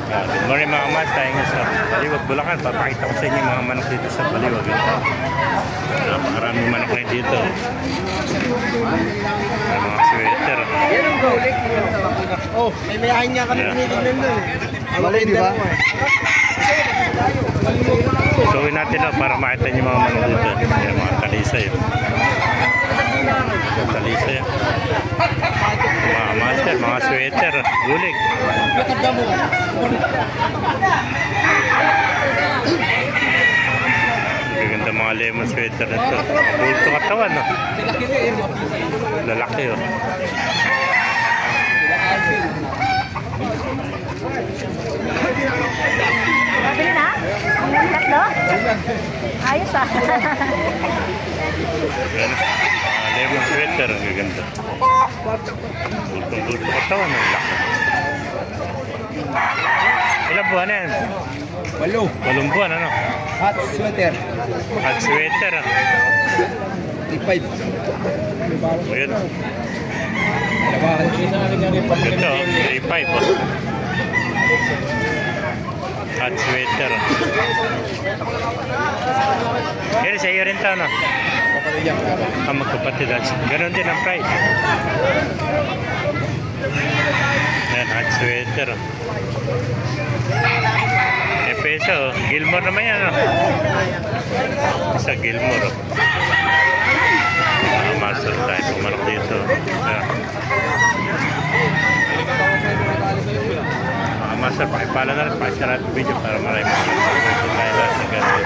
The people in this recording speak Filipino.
Good morning mga mas, tayo nga sa Baliwag, Bulacan. Papakita ko sa inyo mga manok dito sa Baliwag. Napakaraming manok ngayon dito. May mga sweater. Yan ang gaulik. Oh, may mayahin niya kami tinitignan doon. Malay, di ba? Susuin natin para makita niyo mga manok dito. Yan, mga talisay. Talisay. Mga master, mga sweater. Gulik. Gaganda mga lemon sweater na ito. Bulto katawan, no? Lalaki, oh. Pabili na? Tatlo? Ayos ah. Lemon sweater, ang gaganda. Bulto katawan, ang laki. Ilang buwan na yan? 8 buwan, ano? Hot sweater. Hot sweater. 35. Ayan. Ito, 35. Oh. Hot sweater. Kaya sa iyo rin ito, no? Magkapatid. Ganon din ang price. Ayan, hot sweater. Peso, Gilmore naman yan, no? Isa Gilmore. Master tayo pumanok dito. Master, pakipala na rin. Pakisya natin video para maraming mga tayo lahat na gano'n.